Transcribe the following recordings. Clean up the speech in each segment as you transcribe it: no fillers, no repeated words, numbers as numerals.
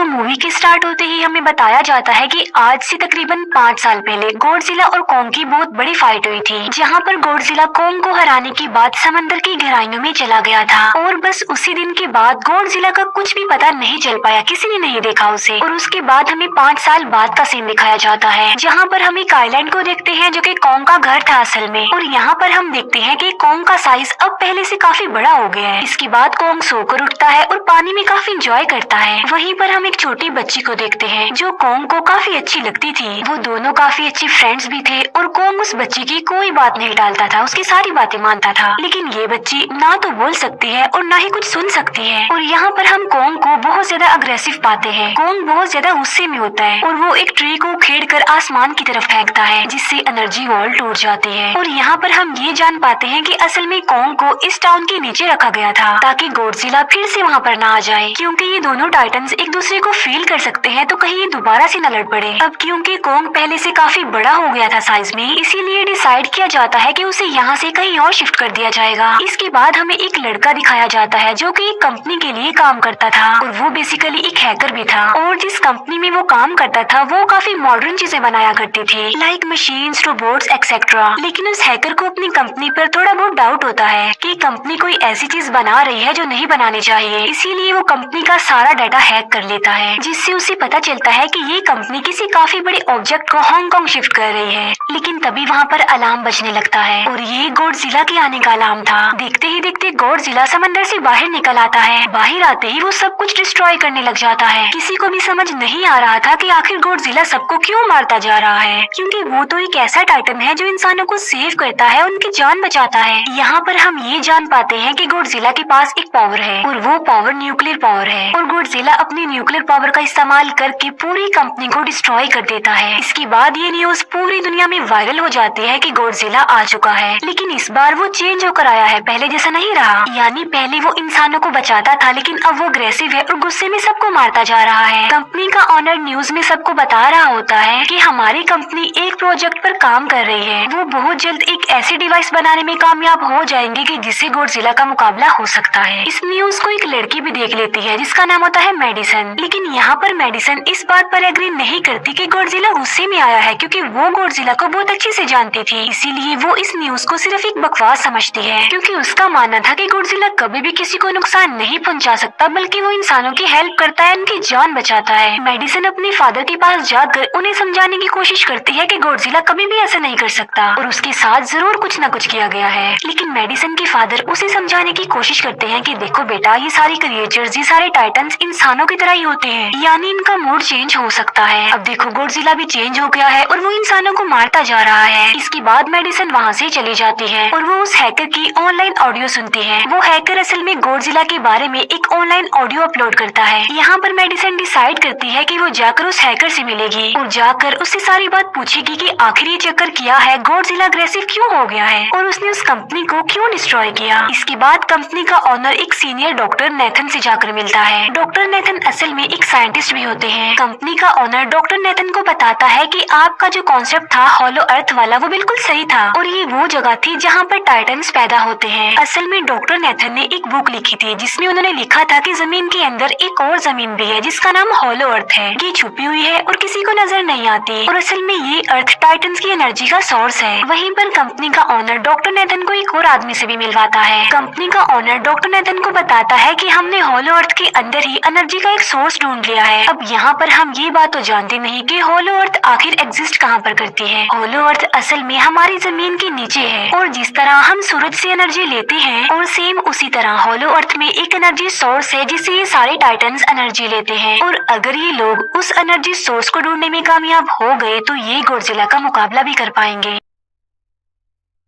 तो मूवी के स्टार्ट होते ही हमें बताया जाता है कि आज से तकरीबन 5 साल पहले गॉडजिला और कॉन्ग की बहुत बड़ी फाइट हुई थी, जहां पर गॉडजिला कॉन्ग को हराने के बाद समंदर की गहराइयों में चला गया था और बस उसी दिन के बाद गॉडजिला का कुछ भी पता नहीं चल पाया, किसी ने नहीं देखा उसे। और उसके बाद हमें 5 साल बाद का सीन दिखाया जाता है, जहाँ पर हम एक आइलैंड को देखते हैं जो कि कॉन्ग का घर था असल में। और यहाँ पर हम देखते हैं कि कॉन्ग का साइज अब पहले से काफी बड़ा हो गया है। इसके बाद कॉन्ग सोकर उठता है और पानी में काफी इंजॉय करता है। वहीं पर हम एक छोटी बच्ची को देखते हैं जो कॉन्ग को काफी अच्छी लगती थी। वो दोनों काफी अच्छे फ्रेंड्स भी थे और कॉन्ग उस बच्ची की कोई बात नहीं टालता था, उसकी सारी बातें मानता था। लेकिन ये बच्ची ना तो बोल सकती है और ना ही कुछ सुन सकती है। और यहाँ पर हम कॉन्ग को बहुत ज्यादा अग्रेसिव पाते हैं। कॉन्ग बहुत ज्यादा गुस्से में होता है और वो एक ट्री को उखेड़कर आसमान की तरफ फेंकता है, जिससे एनर्जी वॉल टूट जाती है। और यहाँ पर हम ये जान पाते हैं कि असल में कॉन्ग को इस टाउन के नीचे रखा गया था ताकि गॉडजिला फिर से वहाँ पर ना आ जाए, क्योंकि ये दोनों टाइटन्स एक दूसरे को फील कर सकते हैं तो कहीं ये दोबारा से न लड़ पड़े। अब क्योंकि कॉन्ग पहले से काफी बड़ा हो गया था साइज में, इसीलिए डिसाइड किया जाता है कि उसे यहाँ से कहीं और शिफ्ट कर दिया जाएगा। इसके बाद हमें एक लड़का दिखाया जाता है जो कि एक कंपनी के लिए काम करता था और वो बेसिकली एक हैकर भी था। और जिस कंपनी में वो काम करता था वो काफी मॉडर्न चीजें बनाया करती थी, लाइक मशीन्स, रोबोट्स एक्सेट्रा। लेकिन उस हैकर को अपनी कंपनी पर थोड़ा बहुत डाउट होता है कि कंपनी कोई ऐसी चीज बना रही है जो नहीं बनानी चाहिए। इसीलिए वो कंपनी का सारा डाटा हैक कर लेता है, जिससे उसे पता चलता है कि ये कंपनी किसी काफी बड़े ऑब्जेक्ट को हांगकांग शिफ्ट कर रही है। लेकिन तभी वहाँ पर अलार्म बजने लगता है और ये गॉडजिला के आने का अलार्म था। देखते ही देखते गॉडजिला समंदर से बाहर निकल आता है। बाहर आते ही वो सब कुछ डिस्ट्रॉय करने लग जाता है। किसी को भी समझ नहीं आ रहा था कि आखिर गॉडजिला सबको क्यों मारता जा रहा है, क्योंकि वो तो एक ऐसा टाइटन है जो इंसानों को सेव करता है, उनकी जान बचाता है। यहाँ पर हम ये जान पाते हैं कि गॉडजिला के पास एक पावर है और वो पावर न्यूक्लियर पावर है। और गॉडजिला अपनी न्यूक्लियर पावर का इस्तेमाल करके पूरी कंपनी को डिस्ट्रॉय कर देता है। इसके बाद ये न्यूज पूरी दुनिया में वायरल हो जाती है कि गॉडजिला आ चुका है, लेकिन इस बार वो चेंज होकर आया है, पहले जैसा नहीं रहा। यानी पहले वो इंसानों को बचाता था, लेकिन अब वो अग्रेसिव है और गुस्से में सबको मारता जा रहा है। कंपनी का ऑनर न्यूज में सबको बता रहा होता है कि हमारी कंपनी एक प्रोजेक्ट पर काम कर रही है। वो बहुत जल्द एक ऐसी डिवाइस बनाने में कामयाब हो जाएंगे कि जिससे गॉडजिला का मुकाबला हो सकता है। इस न्यूज को एक लड़की भी देख लेती है जिसका नाम होता है मेडिसन। लेकिन यहाँ पर मेडिसन इस बात पर एग्री नहीं करती कि गॉडजिला गुस्से में आया है, क्योंकि वो गॉडजिला को बहुत अच्छे से जानती थी। इसीलिए वो इस न्यूज को सिर्फ एक बकवास समझती है, क्योंकि उसका मानना था कि गॉडजिला कभी भी किसी को नुकसान नहीं पहुंचा सकता, बल्कि वो इंसानों की हेल्प करता है, उनकी जान बचाता है। मेडिसन अपने फादर के पास जाकर उन्हें समझाने की कोशिश करती है कि गॉडजिला कभी भी ऐसा नहीं कर सकता और उसके साथ जरूर कुछ न कुछ किया गया है। लेकिन मेडिसन के फादर उसे समझाने की कोशिश करते हैं कि देखो बेटा, ये सारे क्रिएचर्स, ये सारे टाइटन्स इंसानों की तरह ही होते हैं, यानी इनका मूड चेंज हो सकता है। अब देखो गॉडजिला भी चेंज हो गया है और वो इंसानों को मारता जा रहा है। इसके बाद मेडिसन वहाँ से चली जाती है और वो उस हैकर की ऑनलाइन ऑडियो सुनती है। वो हैकर असल में गॉडजिला के बारे में एक ऑनलाइन ऑडियो अपलोड करता है। यहाँ पर मेडिसन डिसाइड करती है कि वो जाकर उस हैकर से मिलेगी और जाकर उससे सारी बात पूछेगी कि आखिर ये चक्कर किया है, गॉडजिला अग्रेसिव क्यों हो गया है और उसने उस कंपनी को क्यों डिस्ट्रॉय किया। इसके बाद कंपनी का ऑनर एक सीनियर डॉक्टर नेथन से जाकर मिलता है। डॉक्टर नेथन असल में एक साइंटिस्ट भी होते हैं। कंपनी का ऑनर डॉक्टर नेथन को बताता है कि आपका जो कॉन्सेप्ट था हॉलो अर्थ वाला, वो बिल्कुल सही था और ये वो जगह थी जहाँ पर टाइटन्स पैदा होते हैं। असल में डॉक्टर नेथन ने एक बुक लिखी थी जिसमें उन्होंने लिखा था कि जमीन के अंदर एक और जमीन भी है जिसका नाम हॉलो अर्थ है। ये छुपी हुई है और किसी को नजर नहीं आती और असल में ये अर्थ टाइटन्स की एनर्जी का सोर्स है। वहीं पर कंपनी का ऑनर डॉक्टर नेथन को एक और आदमी से भी मिलवाता है। कंपनी का ऑनर डॉक्टर नेथन को बताता है कि हमने हॉलो अर्थ के अंदर ही एनर्जी का एक सोर्स ढूंढ लिया है। अब यहाँ पर हम ये बात तो जानते नहीं कि हॉलो अर्थ आखिर एग्जिस्ट कहाँ पर करती है। हॉलो अर्थ असल में हमारी जमीन के नीचे है और जिस तरह हम सूरज से एनर्जी लेते हैं और सेम उसी तरह हॉलो अर्थ में एक एनर्जी सोर्स है जिससे ये सारे टाइटन्स एनर्जी लेते हैं। और अगर ये लोग उस एनर्जी सोर्स को ढूंढने में कामयाब हो गए तो ये गॉडजिला का मुकाबला भी कर पाएंगे।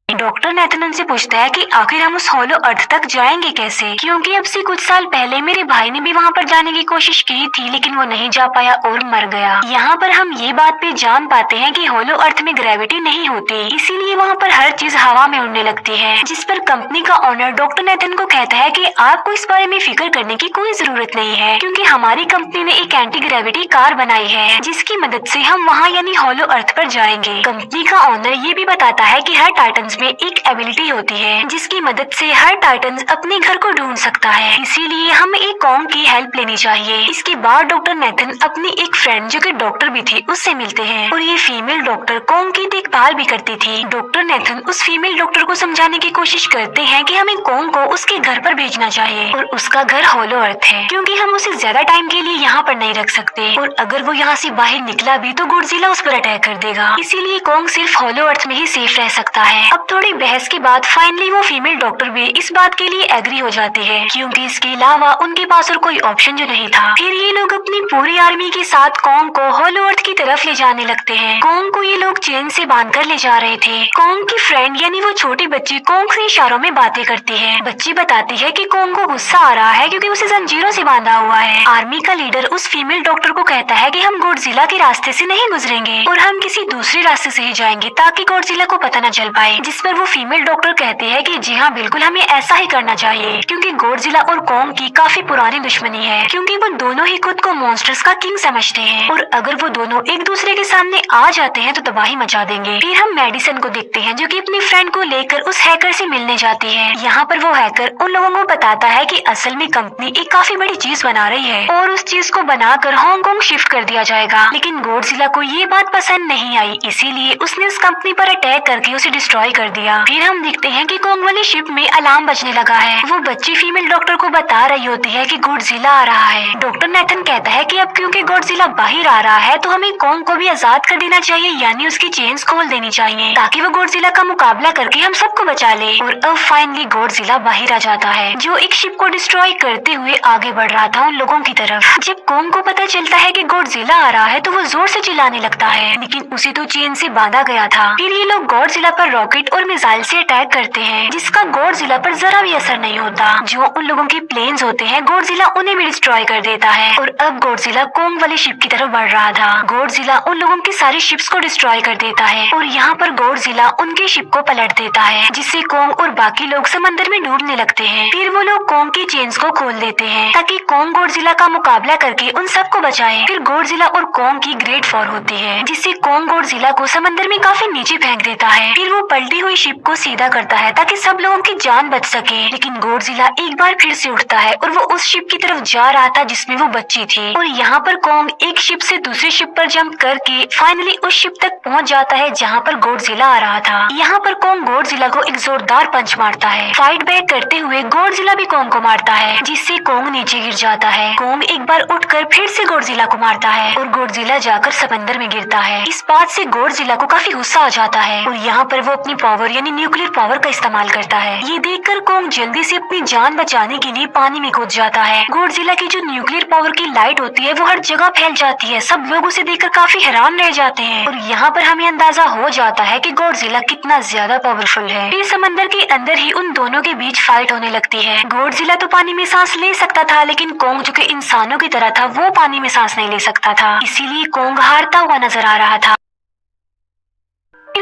डॉक्टर नेथन उनसे पूछता है कि आखिर हम उस हॉलो अर्थ तक जाएंगे कैसे, क्योंकि अब से कुछ साल पहले मेरे भाई ने भी वहाँ पर जाने की कोशिश की थी लेकिन वो नहीं जा पाया और मर गया। यहाँ पर हम ये बात भी जान पाते हैं कि हॉलो अर्थ में ग्रेविटी नहीं होती, इसीलिए वहाँ पर हर चीज हवा में उड़ने लगती है। जिस पर कंपनी का ऑनर डॉक्टर नेथन को कहता है कि आपको इस बारे में फिक्र करने की कोई जरूरत नहीं है, क्योंकि हमारी कंपनी ने एक एंटी ग्रेविटी कार बनाई है जिसकी मदद से हम वहाँ यानी हॉलो अर्थ पर जाएंगे। कंपनी का ऑनर ये भी बताता है कि हर टाइटन्स में में एक एबिलिटी होती है जिसकी मदद से हर टाइटन अपने घर को ढूंढ सकता है, इसीलिए हमें एक कॉन्ग की हेल्प लेनी चाहिए। इसके बाद डॉक्टर नेथन अपनी एक फ्रेंड जो कि डॉक्टर भी थी उससे मिलते हैं और ये फीमेल डॉक्टर कॉन्ग की देखभाल भी करती थी। डॉक्टर नेथन उस फीमेल डॉक्टर को समझाने की कोशिश करते हैं कि हमें कॉन्ग को उसके घर पर भेजना चाहिए और उसका घर होलो अर्थ है क्योंकि हम उसे ज्यादा टाइम के लिए यहाँ पर नहीं रख सकते और अगर वो यहाँ से बाहर निकला भी तो गॉडजिला उस पर अटैक कर देगा, इसीलिए कॉन्ग सिर्फ होलो अर्थ में ही सेफ रह सकता है। अब थोड़ी बहस के बाद फाइनली वो फीमेल डॉक्टर भी इस बात के लिए एग्री हो जाती है क्योंकि इसके अलावा उनके पास और कोई ऑप्शन जो नहीं था। फिर ये लोग अपनी पूरी आर्मी के साथ कॉन्ग को होलो अर्थ की तरफ ले जाने लगते हैं। कॉन्ग को ये लोग चेन से बांधकर ले जा रहे थे। कॉन्ग की फ्रेंड यानी वो छोटी बच्ची कॉन्ग से इशारों में बातें करती है। बच्ची बताती है कि कॉन्ग को गुस्सा आ रहा है क्योंकि उसे जंजीरों से बांधा हुआ है। आर्मी का लीडर उस फीमेल डॉक्टर को कहता है कि हम गॉडजिला के रास्ते से नहीं गुजरेंगे और हम किसी दूसरे रास्ते से ही जाएंगे ताकि गॉडजिला को पता न चल पाए, जिस पर वो फीमेल डॉक्टर कहती है कि जी हाँ बिल्कुल हमें ऐसा ही करना चाहिए क्योंकि गॉडजिला और कॉन्ग की काफी पुरानी दुश्मनी है क्योंकि वो दोनों ही खुद को मॉन्स्टर्स का किंग समझते हैं और अगर वो दोनों एक दूसरे के सामने आ जाते हैं तो तबाही मचा देंगे। फिर हम मेडिसन को देखते हैं जो कि अपनी फ्रेंड को लेकर उस हैकर से मिलने जाती है। यहाँ पर वो हैकर उन लोगों को बताता है कि असल में कंपनी एक काफी बड़ी चीज बना रही है और उस चीज को बनाकर हांगकांग शिफ्ट कर दिया जाएगा, लेकिन गॉडजिला को ये बात पसंद नहीं आई, इसीलिए उसने उस कंपनी पर अटैक करके उसे डिस्ट्रॉय कर दिया। फिर हम देखते हैं कि कॉन्ग वाली शिप में अलार्म बजने लगा है। वो बच्ची फीमेल डॉक्टर को बता रही होती है कि गॉडजिला आ रहा है। डॉक्टर नेथन कहता है कि अब क्योंकि गॉडजिला बाहर आ रहा है तो हमें कॉन्ग को भी आजाद कर देना चाहिए, यानी उसकी चेन्स खोल देनी चाहिए ताकि वो गॉडजिला का मुकाबला करके हम सबको बचा ले। और अब फाइनली गॉडजिला बाहर आ जाता है जो एक शिप को डिस्ट्रॉय करते हुए आगे बढ़ रहा था उन लोगों की तरफ। जब कॉन्ग को पता चलता है कि गॉडजिला आ रहा है तो वो जोर से चिल्लाने लगता है, लेकिन उसे तो चेन से बांधा गया था। फिर ये लोग गॉडजिला पर रॉकेट और मिसाइल से अटैक करते हैं जिसका गॉडजिला पर जरा भी असर नहीं होता। जो उन लोगों के प्लेन्स होते हैं गॉडजिला उन्हें भी डिस्ट्रॉय कर देता है और अब गॉडजिला कॉन्ग वाली शिप की तरफ बढ़ रहा था। गॉडजिला उन लोगों की सारी शिप्स को डिस्ट्रॉय कर देता है और यहाँ पर गॉडजिला उनकी शिप को पलट देता है जिससे कॉन्ग और बाकी लोग समंदर में डूबने लगते हैं। फिर वो लोग कॉन्ग की चेन्स को खोल देते हैं ताकि कॉन्ग गॉडजिला का मुकाबला करके उन सबको बचाए। फिर गॉडजिला और कॉन्ग की ग्रेट वॉर होती है जिससे कॉन्ग गॉडजिला को समंदर में काफी नीचे फेंक देता है। फिर वो पलटी हुई शिप को सीधा करता है ताकि सब लोगों की जान बच सके, लेकिन गॉडजिला एक बार फिर से उठता है और वो उस शिप की तरफ जा रहा था जिसमें वो बच्ची थी और यहाँ पर कॉन्ग एक शिप से दूसरी शिप पर जंप करके फाइनली उस शिप तक पहुँच जाता है जहाँ पर गॉडजिला आ रहा था। यहाँ पर कॉन्ग गॉडजिला को एक जोरदार पंच मारता है। फाइट बैक करते हुए गॉडजिला भी कॉन्ग को मारता है जिससे कॉन्ग नीचे गिर जाता है। कॉन्ग एक बार उठकर फिर से गॉडजिला को मारता है और गॉडजिला जाकर समंदर में गिरता है। इस बात से गॉडजिला को काफी गुस्सा आ जाता है और यहाँ पर वो अपनी पावर यानी न्यूक्लियर पावर का इस्तेमाल करता है। ये देखकर कॉन्ग जल्दी से अपनी जान बचाने के लिए पानी में कूद जाता है। गॉडजिला की जो न्यूक्लियर पावर की लाइट होती है वो हर जगह फैल जाती है। सब लोग उसे देखकर काफी हैरान रह जाते हैं और यहाँ पर हमें अंदाजा हो जाता है कि गॉडजिला कितना ज्यादा पावरफुल है। फिर समंदर के अंदर ही उन दोनों के बीच फाइट होने लगती है। गॉडजिला तो पानी में सांस ले सकता था, लेकिन कॉन्ग जो कि इंसानों की तरह था वो पानी में सांस नहीं ले सकता था, इसीलिए कॉन्ग हारता हुआ नजर आ रहा था।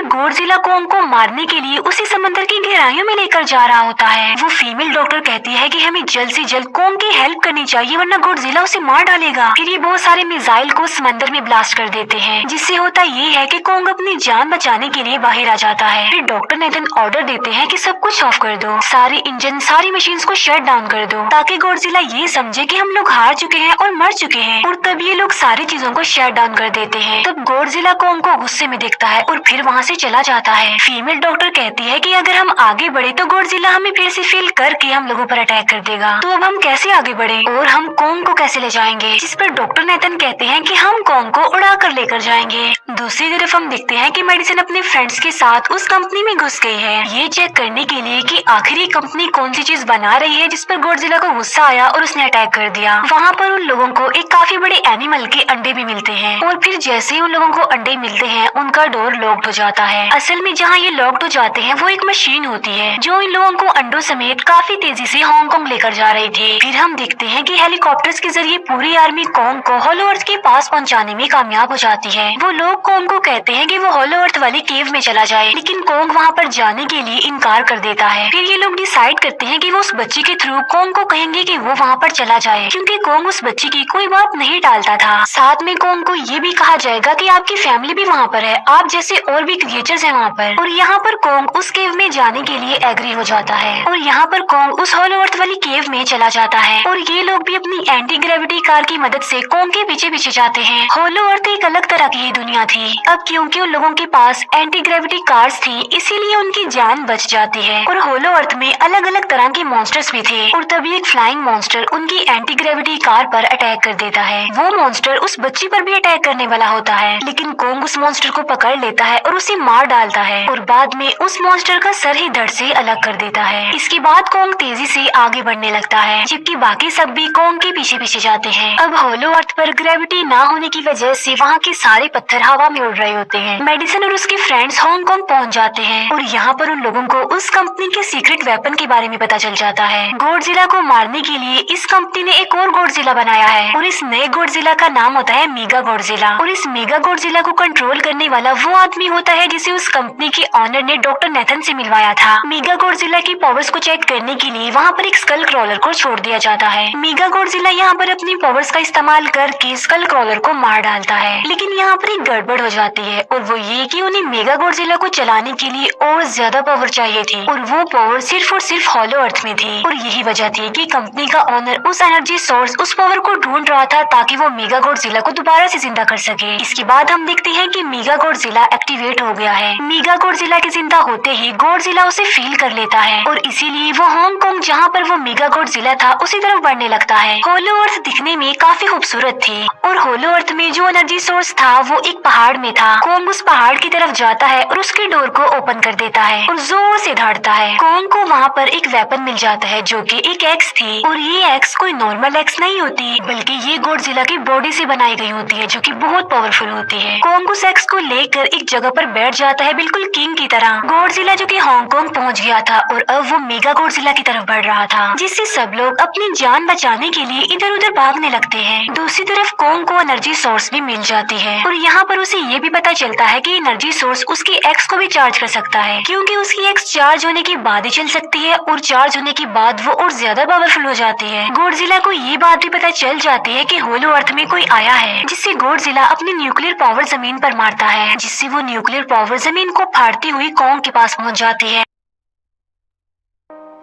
गॉडजिला कॉन्ग को मारने के लिए उसी समंदर की गहराइयों में लेकर जा रहा होता है। वो फीमेल डॉक्टर कहती है कि हमें जल्द से जल्द कॉन्ग की हेल्प करनी चाहिए वरना गॉडजिला उसे मार डालेगा। फिर ये बहुत सारे मिसाइल को समंदर में ब्लास्ट कर देते हैं जिससे होता ये है कि कॉन्ग अपनी जान बचाने के लिए बाहर आ जाता है। फिर डॉक्टर नेथन ऑर्डर देते हैं कि सब कुछ ऑफ कर दो, सारे इंजन सारी मशीन को शट डाउन कर दो ताकि गॉडजिला ये समझे कि हम लोग हार चुके हैं और मर चुके हैं। और तब ये लोग सारी चीजों को शट डाउन कर देते हैं। तब गॉडजिला कॉन्ग को गुस्से में देखता है और फिर वहाँ से चला जाता है। फीमेल डॉक्टर कहती है कि अगर हम आगे बढ़े तो गॉडजिला हमें फिर से फेल करके हम लोगों पर अटैक कर देगा, तो अब हम कैसे आगे बढ़े और हम कॉन्ग को कैसे ले जाएंगे। जिस पर डॉक्टर नेथन कहते हैं कि हम कॉन्ग को उड़ा कर लेकर जाएंगे। दूसरी तरफ हम देखते हैं कि मेडिसन अपने फ्रेंड्स के साथ उस कंपनी में घुस गई है ये चेक करने के लिए कि आखिर ये कंपनी कौन सी चीज बना रही है, जिस पर गॉडजिला को गुस्सा आया और उसने अटैक कर दिया। वहाँ पर उन लोगों को एक काफी बड़े एनिमल के अंडे भी मिलते हैं और फिर जैसे ही उन लोगों को अंडे मिलते हैं उनका डोर लॉक्ड हो जाता है। असल में जहाँ ये लॉक्ड हो जाते हैं वो एक मशीन होती है जो इन लोगों को अंडों समेत काफी तेजी से हांगकांग लेकर जा रही थी। फिर हम देखते हैं कि हेलीकॉप्टर्स के जरिए पूरी आर्मी कॉन्ग को होलो अर्थ के पास पहुंचाने में कामयाब हो जाती है। वो लोग कॉन्ग को कहते हैं कि वो होलो अर्थ वाली केव में चला जाए, लेकिन कॉन्ग वहाँ पर जाने के लिए इनकार कर देता है। फिर ये लोग डिसाइड करते हैं कि वो उस बच्ची के थ्रू कॉन्ग को कहेंगे कि वो वहाँ पर चला जाए, क्योंकि कॉन्ग उस बच्ची की कोई बात नहीं टालता था। साथ में कोंग को ये भी कहा जाएगा कि आपकी फैमिली भी वहाँ पर है, आप जैसे और भी क्रिएचर्स हैं वहाँ पर। और यहाँ पर कोंग उस केव में जाने के लिए एग्री हो जाता है और यहाँ पर कोंग उस हॉलो अर्थ वाली केव में चला जाता है और ये लोग भी अपनी एंटी ग्रेविटी कार की मदद से कोंग के पीछे पीछे जाते हैं। हॉलो अर्थ एक अलग तरह की ही दुनिया थी। अब क्योंकि उन लोगों के पास एंटी ग्रेविटी कार्स थी, इसीलिए उनकी जान बच जाती है। और हॉलो अर्थ में अलग अलग तरह के मॉन्स्टर्स भी थे और तभी एक फ्लाइंग मॉन्स्टर उनकी एंटी ग्रेविटी कार पर अटैक कर देता है। वो मॉन्स्टर उस बच्ची पर भी अटैक करने वाला होता है, लेकिन कोंग उस मॉन्स्टर को पकड़ लेता है और उसे मार डालता है और बाद में उस मॉन्स्टर का सर ही धड़ से अलग कर देता है। इसके बाद कोंग तेजी से आगे बढ़ने लगता है, जबकि बाकी सब भी कोंग के पीछे पीछे जाते हैं। अब हॉलो अर्थ पर ग्रेविटी ना होने की वजह से वहाँ के सारे पत्थर हवा में उड़ रहे होते हैं। मेडिसन और उसके फ्रेंड्स हांगकांग पहुँच जाते हैं और यहाँ पर उन लोगों को उस कंपनी के सीक्रेट वेपन के बारे में पता चल जाता है। गॉडजिला को मारने के लिए इस कंपनी ने एक और गॉडजिला बनाया है और इस नए गॉडजिला का नाम होता है मेगा गॉडजिला। और इस मेगा गॉडजिला को कंट्रोल करने वाला वो आदमी होता है जिसे उस कंपनी के ऑनर ने डॉक्टर नेथन से मिलवाया था। मेगा गॉडजिला की पावर्स को चेक करने के लिए वहाँ पर एक स्कल क्रॉलर को छोड़ दिया जाता है। मेगा गॉडजिला यहाँ पर अपनी पावर्स का इस्तेमाल करके स्कल क्रॉलर को मार डालता है, लेकिन यहाँ पर एक गड़बड़ हो जाती है और वो ये कि उन्हें मेगा गॉडजिला को चलाने के लिए और ज्यादा पावर चाहिए थी और वो पावर सिर्फ और सिर्फ हॉलो अर्थ में थी। और यही वजह थी कि कंपनी का ऑनर उस एनर्जी सोर्स, उस पावर को ढूंढ रहा था ताकि वो मेगा गॉडजिला को दोबारा से जिंदा कर सके। इसके बाद हम देखते हैं कि मेगा गॉडजिला एक्टिवेट हो गया है। मेगा गॉडजिला के जिंदा होते ही गॉडजिला उसे फील कर लेता है और इसीलिए वो हांगकांग जहाँ पर वो मेगा गॉडजिला था उसी तरफ बढ़ने लगता है। हॉलो अर्थ दिखने में काफी खूबसूरत थी और हॉलो अर्थ में जो एनर्जी सोर्स था वो एक पहाड़ में था। कोंग उस पहाड़ की तरफ जाता है और उसके डोर को ओपन कर देता है और जोर से दौड़ता है। कोंग को वहाँ पर एक वेपन मिल जाता है जो कि एक एक्स थी और ये एक्स कोई नॉर्मल एक्स नहीं होती, बल्कि ये गॉडजिला की बॉडी से बनाई गई होती है जो कि बहुत पावरफुल होती है। कोंग उस एक्स को लेकर एक जगह पर बैठ जाता है बिल्कुल किंग की तरह। गॉडजिला जो कि हांगकांग पहुंच गया था और अब वो मेगा गॉडजिला की तरफ बढ़ रहा था, जिससे सब लोग अपनी जान बचाने के लिए इधर उधर भागने लगते हैं। दूसरी तरफ कोंग को एनर्जी सोर्स भी मिल जाती है और यहाँ पर उसे ये भी पता चलता है कि एनर्जी सोर्स उसकी एक्स को भी चार्ज कर सकता है, क्योंकि उसकी एक्स चार्ज होने के बाद ही चल सकती है और चार्ज होने के बाद वो और ज्यादा पावरफुल हो जाती है। गॉडजिला को ये बात भी पता चल जाती है कि हॉलो अर्थ में कोई आया है, जिससे गॉडजिला अपनी न्यूक्लियर पावर जमीन पर मारता है, जिससे वो न्यूक्लियर पावर जमीन को फाड़ती हुई कोंग के पास पहुंच जाती है।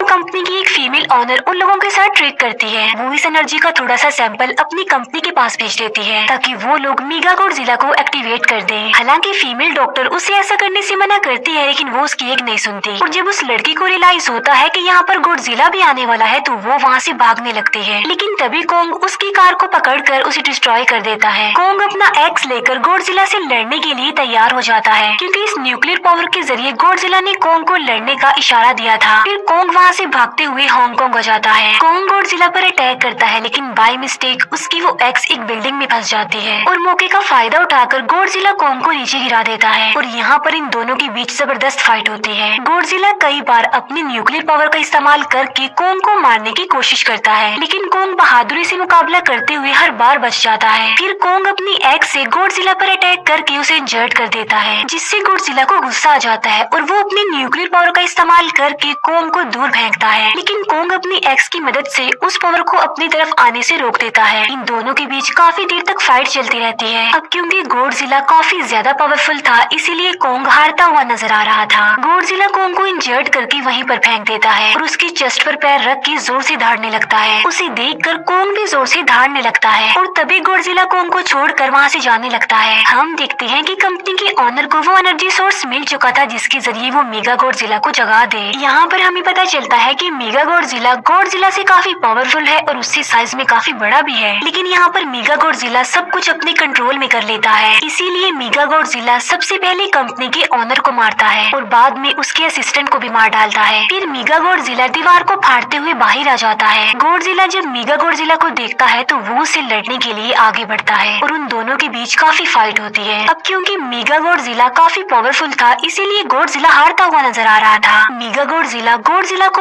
कंपनी की एक फीमेल ऑनर उन लोगों के साथ ट्रेक करती है। वो इस एनर्जी का थोड़ा सा सैंपल अपनी कंपनी के पास भेज देती है ताकि वो लोग मेगा गॉडजिला को एक्टिवेट कर दें। हालांकि फीमेल डॉक्टर उसे ऐसा करने से मना करती है, लेकिन वो उसकी एक नहीं सुनती और जब उस लड़की को रियलाइज होता है कि यहाँ पर गॉडजिला भी आने वाला है तो वो वहाँ से भागने लगती है, लेकिन तभी कोंग उसकी कार को पकड़कर उसे डिस्ट्रॉय कर देता है। कोंग अपना एक्स लेकर गॉडजिला से लड़ने के लिए तैयार हो जाता है, क्योंकि इस न्यूक्लियर पावर के जरिए गॉडजिला ने कोंग को लड़ने का इशारा दिया था। फिर कोंग वहाँ से भागते हुए हांगकांग हो जाता है। कोंग गॉडजिला पर अटैक करता है, लेकिन बाय मिस्टेक उसकी वो एक्स एक बिल्डिंग में फंस जाती है और मौके का फायदा उठाकर गॉडजिला कोंग को नीचे गिरा देता है और यहाँ पर इन दोनों के बीच जबरदस्त फाइट होती है। गॉडजिला कई बार अपनी न्यूक्लियर पावर का इस्तेमाल करके कोंग को मारने की कोशिश करता है, लेकिन कोंग बहादुरी से मुकाबला करते हुए हर बार बच जाता है। फिर कोंग अपनी एक्स से गॉडजिला पर अटैक करके उसे इंजर्ड कर देता है, जिससे गॉडजिला को गुस्सा आ जाता है और वो अपनी न्यूक्लियर पावर का इस्तेमाल करके कोंग को दूर फेंकता है, लेकिन कोंग अपनी एक्स की मदद से उस पावर को अपनी तरफ आने से रोक देता है। इन दोनों के बीच काफी देर तक फाइट चलती रहती है। अब क्योंकि गॉडजिला काफी ज्यादा पावरफुल था, इसीलिए कोंग हारता हुआ नजर आ रहा था। गॉडजिला कोंग को इंजर्ड करके वहीं पर फेंक देता है और उसकी चेस्ट पर पैर रख के जोर से दहाड़ने लगता है। उसे देखकर कोंग भी जोर से दहाड़ने लगता है और तभी गॉडजिला कोंग को छोड़कर वहाँ से जाने लगता है। हम देखते हैं कि कंपनी के ऑनर को वो एनर्जी सोर्स मिल चुका था जिसके जरिए वो मेगा गॉडजिला को जगा दे। यहाँ पर हमें पता चलता है कि मेगा गॉडजिला से काफी पावरफुल है और उससे साइज में काफी बड़ा भी है, लेकिन यहाँ पर मेगा गॉडजिला सब कुछ अपने कंट्रोल में कर लेता है। इसीलिए मेगा गॉडजिला सबसे पहले कंपनी के ऑनर को मारता है और बाद में उसके असिस्टेंट को भी मार डालता है। फिर मेगा गॉडजिला दीवार को फाड़ते हुए बाहर आ जाता है। गॉडजिला जब मेगा गॉडजिला को देखता है तो वो उससे लड़ने के लिए आगे बढ़ता है और उन दोनों के बीच काफी फाइट होती है। अब क्योंकि मेगा गॉडजिला काफी पावरफुल था, इसीलिए गॉडजिला हारता हुआ नजर आ रहा था। मेगा गॉडजिला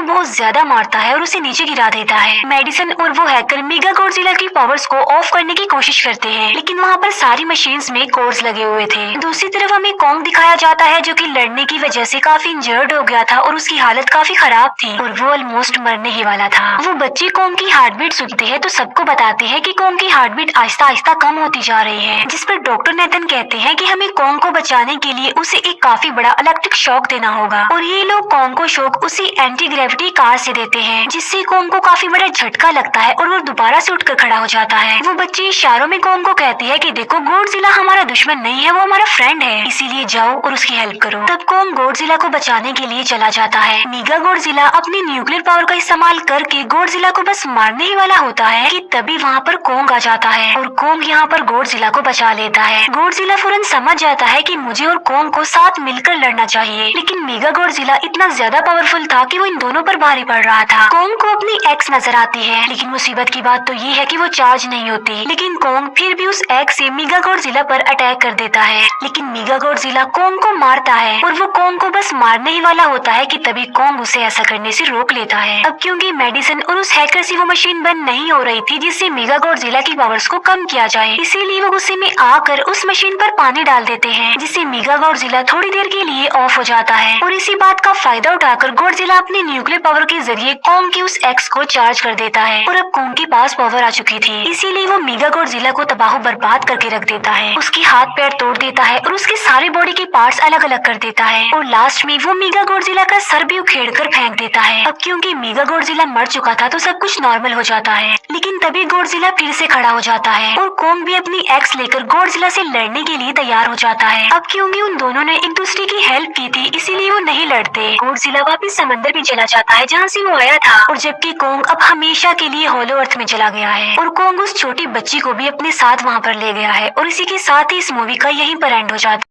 को बहुत ज्यादा मारता है और उसे नीचे गिरा देता है। मेडिसन और वो हैकर मेगा गॉडजिला की पावर्स को ऑफ करने की कोशिश करते हैं, लेकिन वहाँ पर सारी मशीन्स में कोड्स लगे हुए थे। दूसरी तरफ हमें कॉन्ग दिखाया जाता है जो कि लड़ने की वजह से काफी इंजर्ड हो गया था और उसकी हालत काफी खराब थी और वो ऑलमोस्ट मरने ही वाला था। वो बच्चे कॉन्ग की हार्ट बीट सुनते हैं तो सबको बताते हैं कि कॉन्ग की हार्ट बीट आहिस्ता आहिस्ता कम होती जा रही है, जिस पर डॉक्टर नेथन कहते हैं कि हमें कॉन्ग को बचाने के लिए उसे एक काफी बड़ा इलेक्ट्रिक शॉक देना होगा। और ये लोग कॉन्ग को शॉक उसी एंटी ग्रेविटी कार से देते हैं, जिससे कॉन्ग को काफी बड़ा झटका लगता है और वो दोबारा से उठकर खड़ा हो जाता है। वो बच्चे इशारों में कॉन्ग को कहते हैं कि देखो गॉडजिला हमारा दुश्मन नहीं है, वो हमारा फ्रेंड है, इसीलिए जाओ और उसकी हेल्प करो। तब कॉन्ग गॉडजिला को बचाने के लिए चला जाता है। मेगा गॉडजिला अपनी न्यूक्लियर पावर का इस्तेमाल करके गॉडजिला को बस मारने ही वाला होता है कि तभी वहाँ पर कॉन्ग आ जाता है और कॉन्ग यहाँ पर गॉडजिला को बचा लेता है। गॉडजिला फौरन समझ जाता है कि मुझे और कॉन्ग को साथ मिलकर लड़ना चाहिए, लेकिन मेगा गॉडजिला इतना ज्यादा पावरफुल था कि वो इन दोनों पर भारी पड़ रहा था। कॉन्ग को अपनी एक्स नजर आती है, लेकिन मुसीबत की बात तो ये है कि वो चार्ज नहीं होती, लेकिन कॉन्ग फिर भी उस एक्स से मेगा गॉडजिला पर अटैक कर देता है। लेकिन मेगा गॉडजिला कॉन्ग को मारता है और वो कॉन्ग को बस मारने ही वाला होता है कि तभी कॉन्ग उसे ऐसा करने से रोक लेता है। अब क्योंकि मेडिसन और उस हैकर से वो मशीन बंद नहीं हो रही थी जिससे मेगा गॉडजिला की पावर्स को कम किया जाए, इसीलिए वो गुस्से में आकर उस मशीन पर पानी डाल देते हैं, जिससे मेगा गॉडजिला थोड़ी देर के लिए ऑफ हो जाता है। और इसी बात का फायदा उठाकर गॉडजिला अपने न्यूक्लियर पावर के जरिए कॉन्ग की उस एक्स को चार्ज कर देता है और अब कॉन्ग के पास पावर आ चुकी थी, इसीलिए वो मेगा गॉडजिला को तबाह बर्बाद करके रख देता है। उसकी हाथ पैर तोड़ देता है और उसके सारे बॉडी के पार्ट्स अलग अलग कर देता है और लास्ट में वो मेगा गॉडजिला का सर भी उखेड़ कर फेंक देता है। अब क्योंकि मेगा गॉडजिला मर चुका था तो सब कुछ नॉर्मल हो जाता है, लेकिन तभी गॉडजिला फिर से खड़ा हो जाता है और कॉन्ग भी अपनी एक्स लेकर गॉडजिला से लड़ने के लिए तैयार हो जाता है। अब क्योंकि उन दोनों ने एक दूसरे की हेल्प की थी, इसीलिए वो नहीं लड़ते। गॉडजिला वापस समंदर में चला जाता है जहाँ से वो आया था, और जबकि कॉन्ग अब हमेशा के लिए होलो अर्थ में चला गया है और कॉन्ग उस छोटी बच्ची को भी अपने साथ वहाँ पर ले गया है। और इसी के साथ ही इस मूवी का यहीं पर एंड हो जाता है।